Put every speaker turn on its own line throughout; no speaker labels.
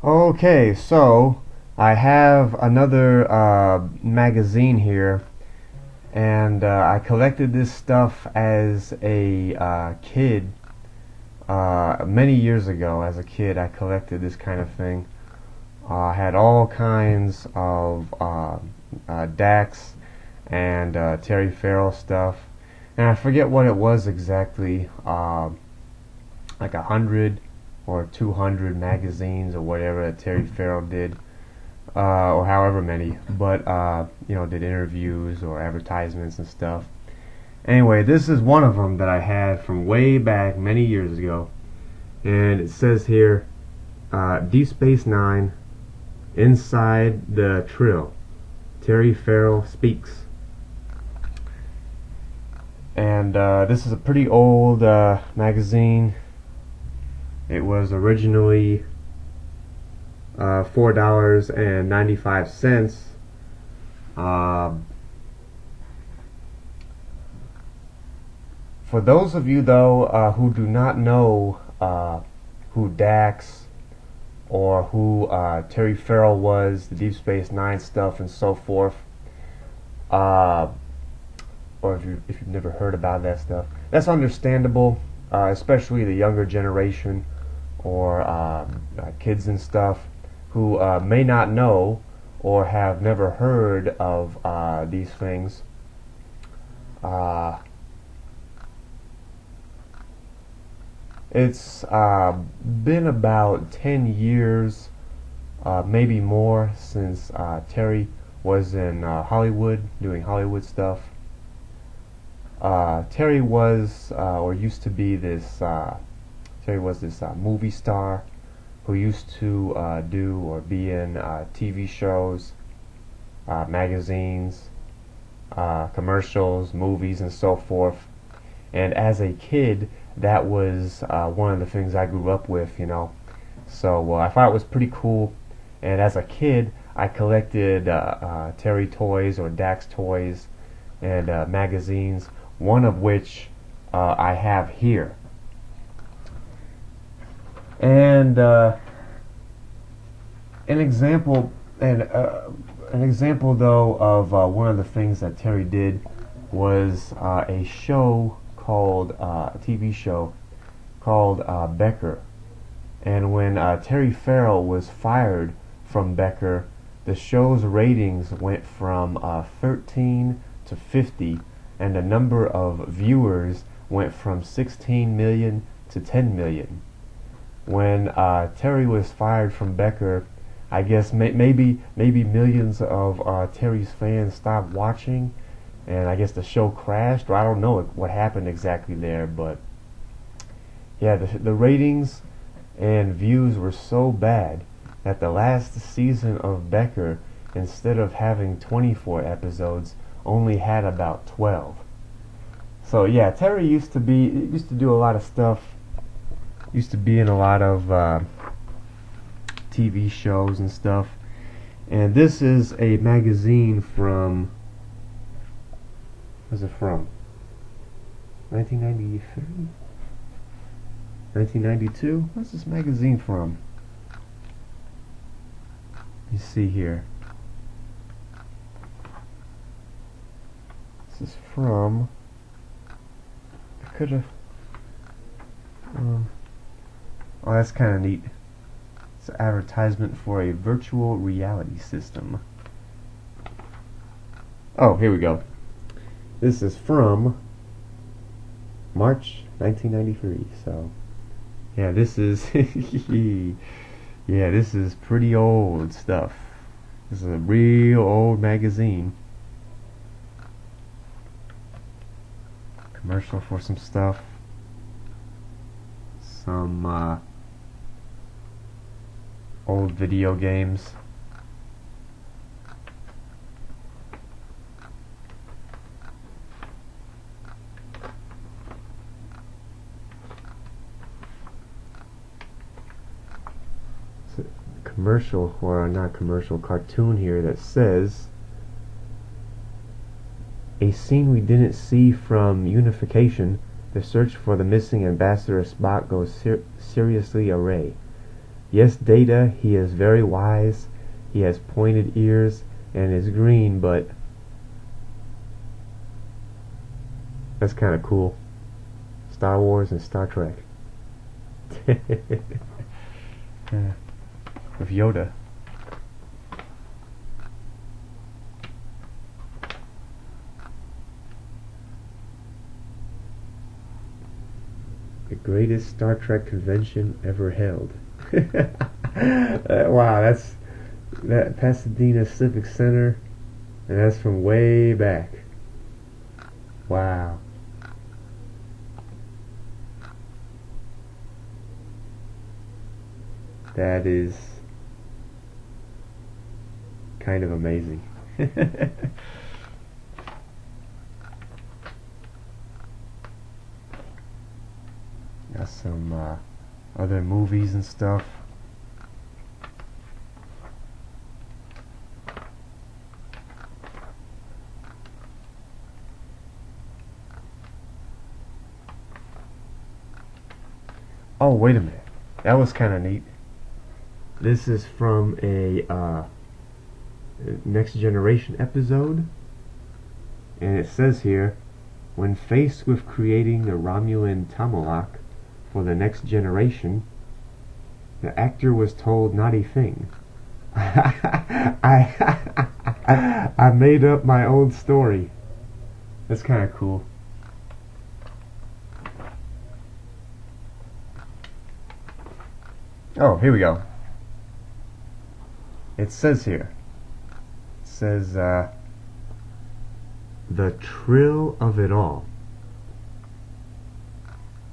Okay, so I have another magazine here, and I collected this stuff as a kid. Many years ago, as a kid, I collected this kind of thing. I had all kinds of Dax and Terry Farrell stuff, and I forget what it was exactly. Like 100 or 200 magazines or whatever that Terry Farrell did, or however many, but did interviews or advertisements and stuff. Anyway, this is one of them that I had from way back many years ago, and it says here, Deep Space Nine, Inside the Trill, Terry Farrell Speaks. And this is a pretty old magazine. It was originally $4.95. For those of you though who do not know who Dax or who Terry Farrell was, the Deep Space Nine stuff and so forth, or if you've never heard about that stuff, that's understandable, especially the younger generation or kids and stuff who may not know or have never heard of these things. It's been about 10 years, maybe more, since Terry was in Hollywood doing Hollywood stuff. Terry was or used to be this Terry was this movie star who used to do or be in TV shows, magazines, commercials, movies, and so forth. And as a kid, that was one of the things I grew up with, So I thought it was pretty cool. And as a kid, I collected Terry toys or Dax toys and magazines, one of which I have here. And an example though of one of the things that Terry did was a show called a TV show called Becker. And when Terry Farrell was fired from Becker, the show's ratings went from 13 to 50, and the number of viewers went from 16 million to 10 million. When Terry was fired from Becker, I guess maybe millions of Terry's fans stopped watching, and I guess the show crashed, or I don't know what happened exactly there, but yeah, the ratings and views were so bad that the last season of Becker, instead of having 24 episodes, only had about 12. So yeah, Terry used to do a lot of stuff. Used to be in a lot of TV shows and stuff. And this is a magazine from, where's it from? 1993? 1992? What's this magazine from? You see here. This is from, I could have, oh, that's kind of neat. It's an advertisement for a virtual reality system. Oh, here we go. This is from March 1993. So, yeah, this is yeah, this is pretty old stuff. This is a real old magazine. Commercial for some stuff. Some old video games. It's a commercial, or not commercial, cartoon here that says, a scene we didn't see from Unification. The search for the missing ambassador Spock goes seriously awry. Yes, Data, he is very wise. He has pointed ears and is green, but that's kind of cool. Star Wars and Star Trek. With Yoda. The greatest Star Trek convention ever held. Wow, that's that Pasadena Civic Center, and that's from way back. Wow. That is kind of amazing. Got some other movies and stuff. Oh, wait a minute. That was kind of neat. This is from a Next Generation episode, and it says here, when faced with creating the Romulan Tamilak for the Next Generation, the actor was told not a thing. I made up my own story. That's kind of cool. Oh, here we go. It says here. It says, the Trill of it all.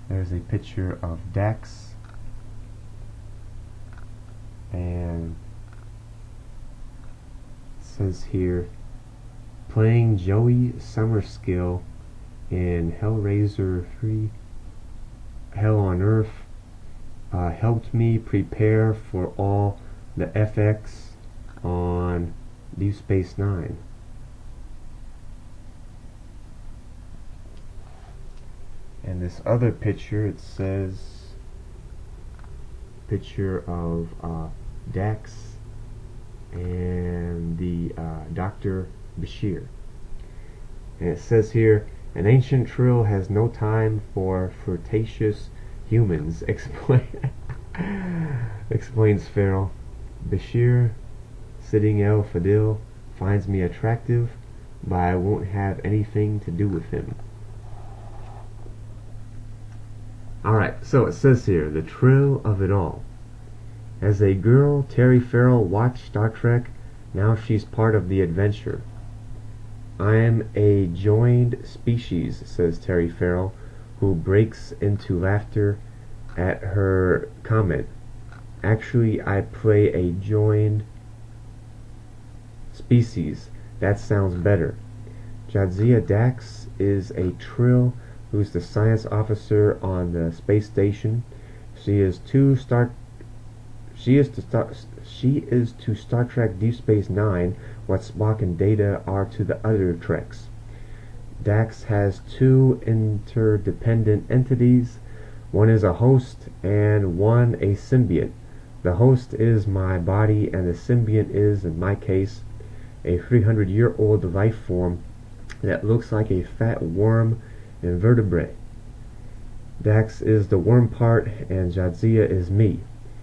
There's a picture of Dax. And it says here, playing Joey Summerskill in Hellraiser 3, Hell on Earth, helped me prepare for all the FX on Deep Space Nine. And this other picture, it says, picture of Dax and the Dr. Bashir. And it says here, an ancient Trill has no time for flirtatious humans, explains Farrell. Bashir, sitting El Fadil, finds me attractive, but I won't have anything to do with him. Alright, so it says here, the Trill of it all. As a girl, Terry Farrell watched Star Trek. Now she's part of the adventure. I am a joined species, says Terry Farrell, who breaks into laughter at her comment. Actually, I play a joined species. That sounds better. Jadzia Dax is a Trill who's the science officer on the space station. She is to Star Trek Deep Space Nine what Spock and Data are to the other Treks. Dax has two interdependent entities. One is a host and one a symbiote. The host is my body and the symbiote is, in my case, a 300-year-old life form that looks like a fat worm and vertebrae. Dax is the worm part and Jadzia is me,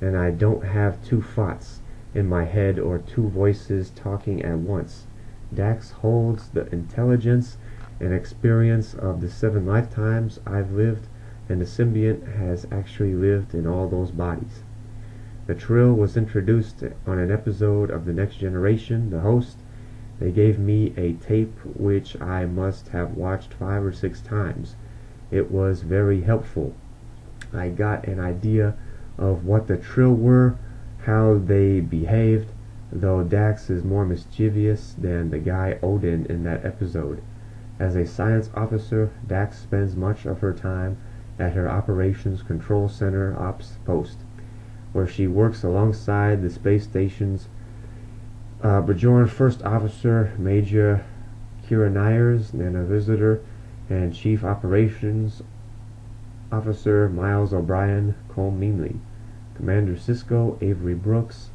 and I don't have two thoughts in my head or two voices talking at once. Dax holds the intelligence and experience of the 7 lifetimes I've lived, and the symbiote has actually lived in all those bodies. The Trill was introduced on an episode of The Next Generation, The Host. They gave me a tape which I must have watched 5 or 6 times. It was very helpful. I got an idea of what the Trill were, how they behaved, though Dax is more mischievous than the guy Odin in that episode. As a science officer, Dax spends much of her time at her Operations Control Center ops post, where she works alongside the space station's Bajoran First Officer Major Kira Nyers and a visitor and Chief Operations Officer Miles O'Brien Cole Meanley. Commander Sisko, Avery Brooks,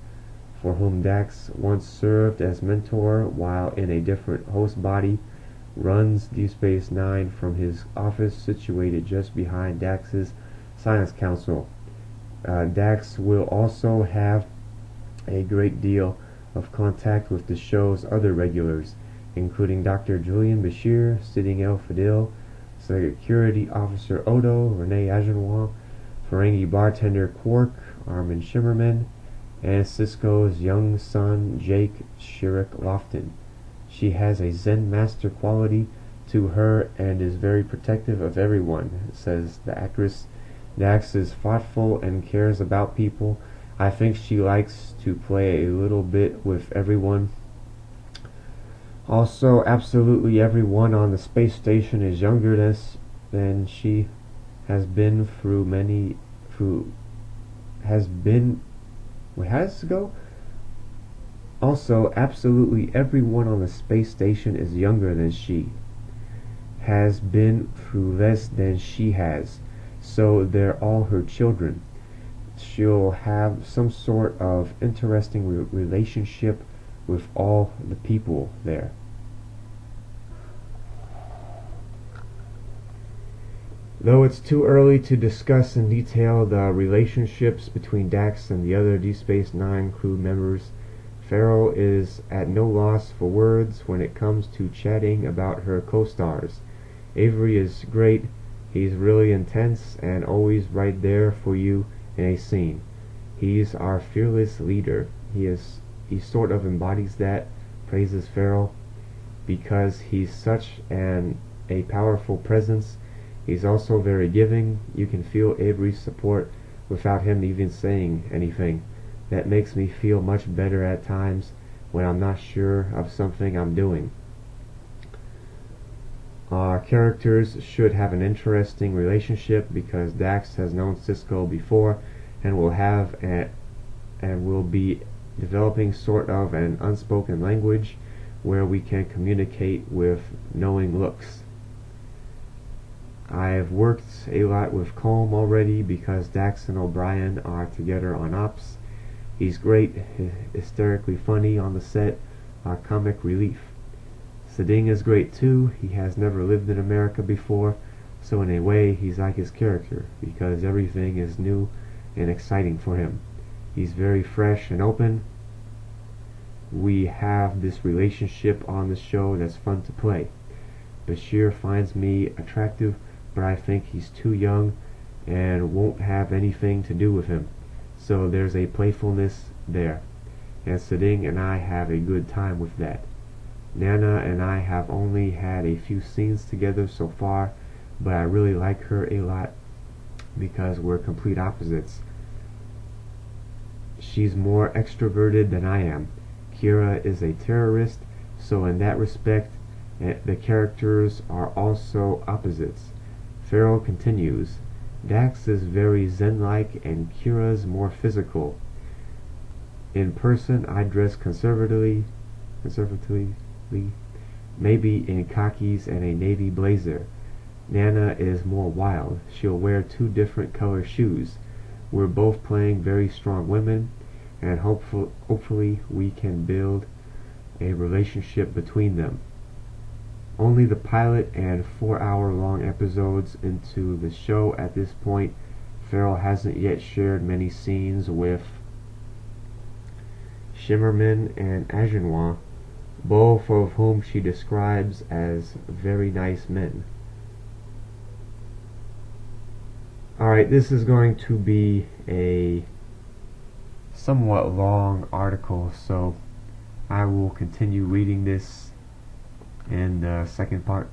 for whom Dax once served as mentor while in a different host body, runs Deep Space Nine from his office situated just behind Dax's Science Council. Dax will also have a great deal of contact with the show's other regulars, including Dr. Julian Bashir, Sitting El Fadil, Security Officer Odo, Renee Agenwa, Ferengi bartender Quark, Armin Shimmerman, and Sisko's young son Jake Shirak Lofton. She has a Zen master quality to her and is very protective of everyone, says the actress. Dax is thoughtful and cares about people. I think she likes to play a little bit with everyone. Also, absolutely everyone on the space station is younger than she has been Wait, how does it go? Also, absolutely everyone on the space station is younger than she has been through less than she has, so they're all her children. She'll have some sort of interesting relationship with all the people there. Though it's too early to discuss in detail the relationships between Dax and the other Deep Space Nine crew members, Farrell is at no loss for words when it comes to chatting about her co-stars. Avery is great. He's really intense and always right there for you in a scene. He's our fearless leader. He sort of embodies that, praises Farrell, because he's such a powerful presence. He's also very giving. You can feel Avery's support without him even saying anything. That makes me feel much better at times when I'm not sure of something I'm doing. Our characters should have an interesting relationship because Dax has known Sisko before and will be developing sort of an unspoken language where we can communicate with knowing looks. I've worked a lot with Colm already because Dax and O'Brien are together on Ops. He's great, hysterically funny on the set, our comic relief. Siding is great too. He has never lived in America before, so in a way he's like his character because everything is new and exciting for him. He's very fresh and open. We have this relationship on the show that's fun to play. Bashir finds me attractive, but I think he's too young and won't have anything to do with him. So there's a playfulness there, and Siding and I have a good time with that. Nana and I have only had a few scenes together so far, but I really like her a lot because we're complete opposites. She's more extroverted than I am. Kira is a terrorist, so in that respect, the characters are also opposites. Farrell continues, Dax is very zen-like and Kira's more physical. In person, I dress conservatively, maybe in khakis and a navy blazer. Nana is more wild. She'll wear 2 different color shoes. We're both playing very strong women, and hopefully we can build a relationship between them. Only the pilot and 4-hour-long episodes into the show at this point. Farrell hasn't yet shared many scenes with Shimmerman and Agenwa, both of whom she describes as very nice men. Alright, this is going to be a somewhat long article, so I will continue reading this in the second part.